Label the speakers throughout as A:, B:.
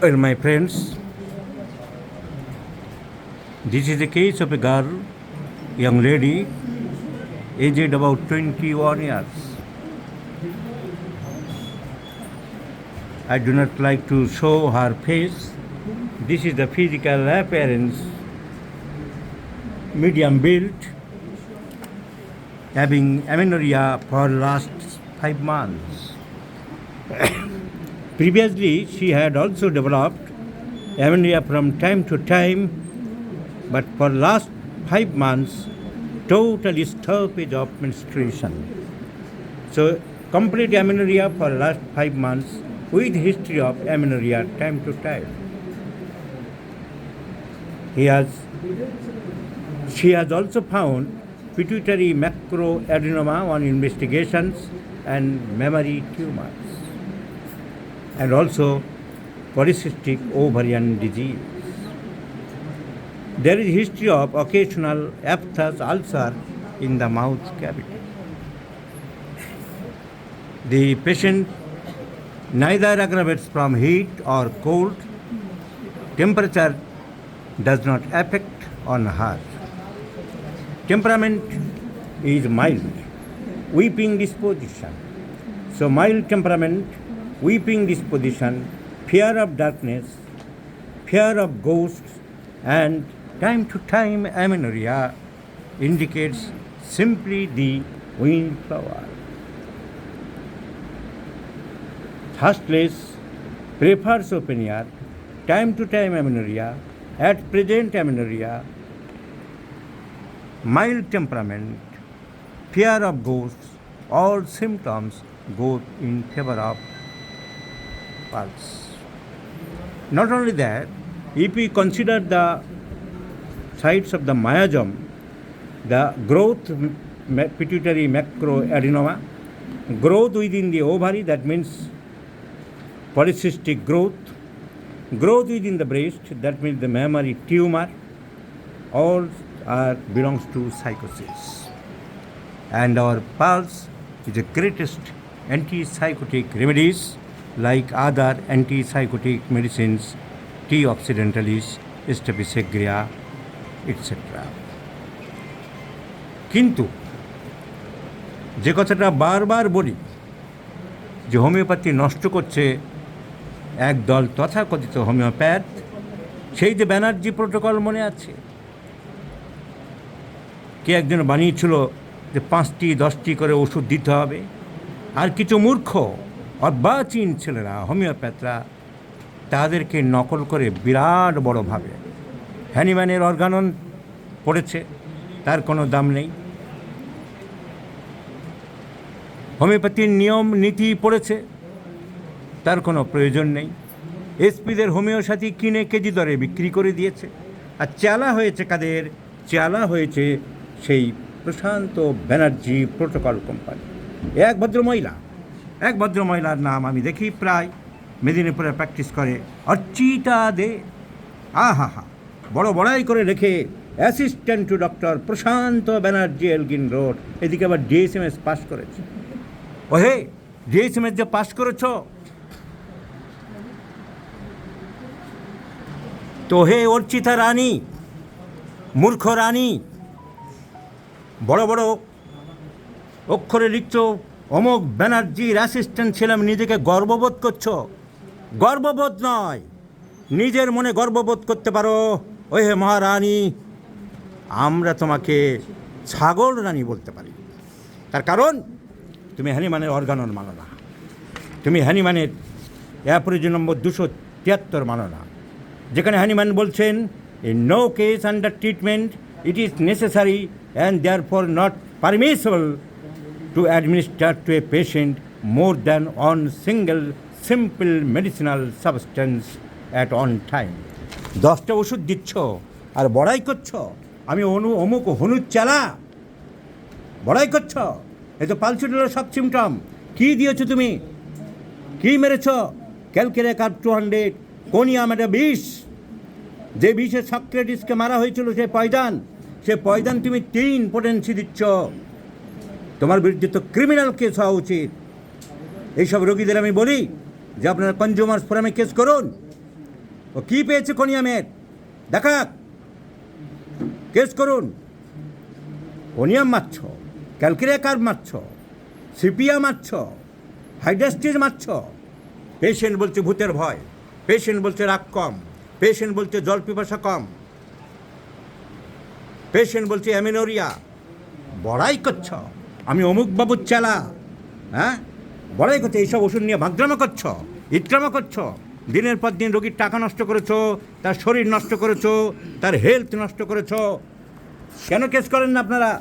A: Well, my friends, this is the case of a girl, young lady, aged about 21 years. I do not like to show her face. This is the physical appearance, medium built, having amenorrhea for last 5 months. Previously, she had also developed amenorrhea from time to time, but for last 5 months, total stoppage of menstruation. So, complete amenorrhea for last 5 months with history of amenorrhea time to time. She has also found pituitary macroadenoma on investigations and memory tumors, and also polycystic ovarian disease. There is history of occasional aphthous ulcer in the mouth cavity. The patient neither aggravates from heat or cold. Temperature does not affect on her. Temperament is mild, weeping disposition. So mild temperament, weeping disposition, fear of darkness, fear of ghosts, and time to time amenorrhea indicates simply the windflower. Thirstless prefers open air, time to time amenorrhea, at present amenorrhea, mild temperament, fear of ghosts, all symptoms go in favor of pulse. Not only that, if we consider the sites of the myosome, the growth pituitary macroadenoma, growth within the ovary, that means polycystic growth within the breast, that means the mammary tumor, all belongs to psychosis. And our pulse is the greatest antipsychotic remedies like other antipsychotic medicines, T. occidentalis, Staphysagrea, etc. কিন্তু যে কথাটা বারবার বলি যে homeopathy নষ্ট করছে একদল তথাকথিত হোমিওপ্যাথ, সেই যে ব্যানার্জি প্রোটোকল মনে আছে, কে একজন বানিয়েছিল যে 5টি 10টি করে ওষুধ দিতে হবে, আর কিছু মূর্খ অর্বাচীন ছেলেরা হোমিওপ্যাথরা তাদেরকে নকল করে বিরাট বড়ভাবে হ্যানিম্যানের অর্গানন পড়েছে, তার কোনো দাম নেই। হোমিওপ্যাথির নিয়ম নীতি পড়েছে, তার কোনো প্রয়োজন নেই। এসপিদের হোমিওপ্যাথি কিনে কেজি দরে বিক্রি করে দিয়েছে, আর চালা হয়েছে কাদের? চালা হয়েছে সেই প্রশান্ত ব্যানার্জি প্রোটোকল কোম্পানি। এক ভদ্রমহিলার নাম আমি দেখি প্রায় মেদিনীপুরে প্র্যাকটিস করে, অর্চিতা দে। বড় বড়াই করে রেখে assistant to doctor Prashanta Banerjee, Elgin road. এদিকে আবার ডিএসএমএস পাস করেছে। ওহে, ডিএসএমএস যে পাস করেছ, তো হে অর্চিতা রানী, মূর্খ রানী, বড় বড় অক্ষরে লিখছ অমোক ব্যানার্জির অ্যাসিস্ট্যান্ট ছিলাম, নিজেকে গর্ববোধ করছ। গর্ববোধ নয়, নিজের মনে গর্ববোধ করতে পারো। ওই হে মহারানী, আমরা তোমাকে ছাগল রানী বলতে পারি। তার কারণ তুমি হ্যানিম্যানের অর্গানন মানো না, তুমি হ্যানিম্যানের অ্যাপ্রোজি নম্বর 273 মানো না, যেখানে হ্যানিম্যান বলছেন in no case under treatment it is necessary and therefore not permissible to administer to a patient more than one single simple medicinal substance at one time. 10টা ওষুধ দিচ্ছ আর বড়াই করছ আমি অমুক হনুর চালা, বড়াই করছ। এই তো পালসুটের সব সিমটম। কী দিয়েছ তুমি? কী মেরেছ? ক্যালকেরিয়া 200, কোনিয়াম একটা বিষ, যে বিষে সক্রেটিসকে মারা হয়েছিল, সে পয়দান তুমি 3 পোটেন্সি দিচ্ছ। তোমার বিরুদ্ধে তো ক্রিমিনাল কেস হওয়া উচিত। এইসব রোগীদের আমি বলি যে আপনারা কনজিউমার্স ফোরামে কেস করুন, ও কী পেয়েছে কোনিয়ামের দেখা, কেস করুন। কোনিয়াম মারছ, ক্যালকিরেকার মারছ, সিপিয়া মারছ, হাইড্রাস্টির মারছ। পেশেন্ট বলছে ভূতের ভয়, পেশেন্ট বলছে রাগ কম, পেশেন্ট বলছে জল পিপাসা কম, পেশেন্ট বলছে অ্যামিনোরিয়া। বড়াই করছ আমি অমুক বাবুর চালা, হ্যাঁ বড়াই করছে, এইসব ওষুধ নিয়ে ভাগ্রামা করছ, ইট্রামা করছ। দিনের পর দিন রোগীর টাকা নষ্ট করেছো, তার শরীর নষ্ট করেছো, তার হেলথ নষ্ট করেছো। কেন কেস করেন না আপনারা?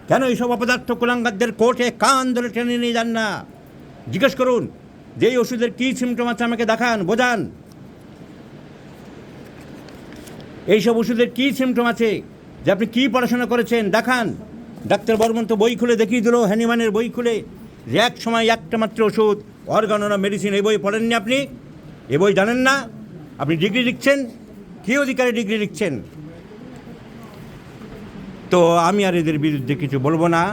A: কেন এইসব অপদার্থ কুলাঙ্গারদের কোর্টে কান ধরে টেনে নিয়ে যান না? জিজ্ঞেস করুন যে এই ওষুধের কী সিমটম আছে আমাকে দেখান, বোঝান। এইসব ওষুধের কী সিমটম আছে, যে আপনি কী পড়াশোনা করেছেন দেখান। ডাক্তার বর্মন তো বই খুলে দেখিয়ে দিল, হ্যানিম্যানের বই খুলে, যে এক সময় একটা মাত্র ওষুধ অর্গানোনা মেডিসিন। এই বই পড়েননি আপনি? এ বই জানেন না? আপনি ডিগ্রি লিখছেন, কী অধিকারে ডিগ্রি লিখছেন? তো আমি আর এদের বিরুদ্ধে কিছু বলবো না।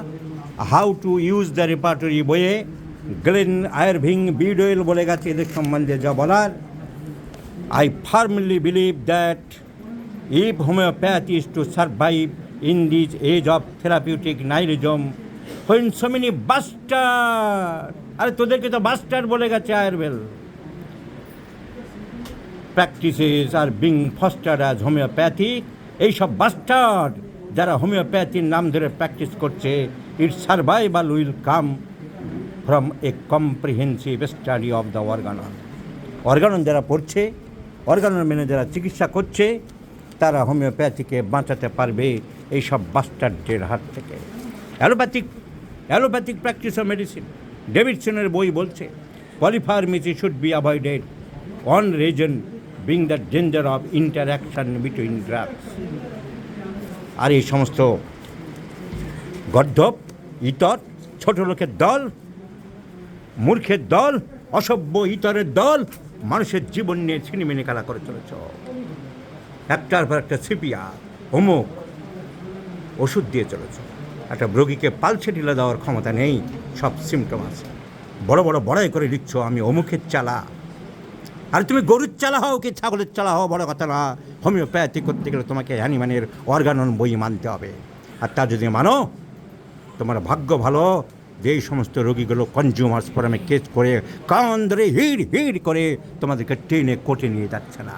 A: How to use the repertory বইয়ে গ্লেন আয়ারভিং বিডওয়েল বলে গেছে এদের সম্বন্ধে যা বলার। I firmly believe that if homeopathy is to survive in this age of therapeutic nihilism, when so many bastard, আরে তোদেরকে তো বাস্টার্ড বলে গেছে আয়ারভেল, practices are being fostered as homeopathic. এইসব বাস্টার্ড যারা হোমিওপ্যাথির নাম ধরে প্র্যাকটিস করছে, it survival will come from a comprehensive study of the Organon. Organon যারা পড়ছে, অর্গানন মেনে যারা চিকিৎসা করছে, তারা হোমিওপ্যাথিকে বাঁচাতে পারবে এইসব বাস্টার্ডের হাত থেকে। অ্যালোপ্যাথিক প্র্যাকটিস অফ মেডিসিন, ডেভিডসনের বই বলছে polypharmacy should be avoided, one reason being the danger of interaction between drugs. আর এই সমস্ত গর্ধব, ইতর, ছোট লোকের দল, মূর্খের দল, অসভ্য ইতরের দল মানুষের জীবন নিয়ে ছিনিমিনি খেলা করে চলেছ। একটার পর একটা সিপিয়া, অমুক ওষুধ দিয়ে চলেছ। একটা রোগীকে পালসে ঢিলে দেওয়ার ক্ষমতা নেই, সব সিমটম আছে। বড় বড় বড়াই করে লিখছ আমি অমুকের চালা। আর তুমি গরুর চালা হও কি ছাগলের চালা হও বড় কথা না। হোমিওপ্যাথি করতে গেলে তোমাকে অ্যানিম্যানের অর্গানন বই মানতে হবে। আর তা যদি মানো, তোমার ভাগ্য ভালো যে এই সমস্ত রোগীগুলো কনজিউমার্স ফোরামে কেস করে কান ধরে হিড় হিড় করে তোমাদেরকে ট্রেনে কোর্টে নিয়ে যাচ্ছে না।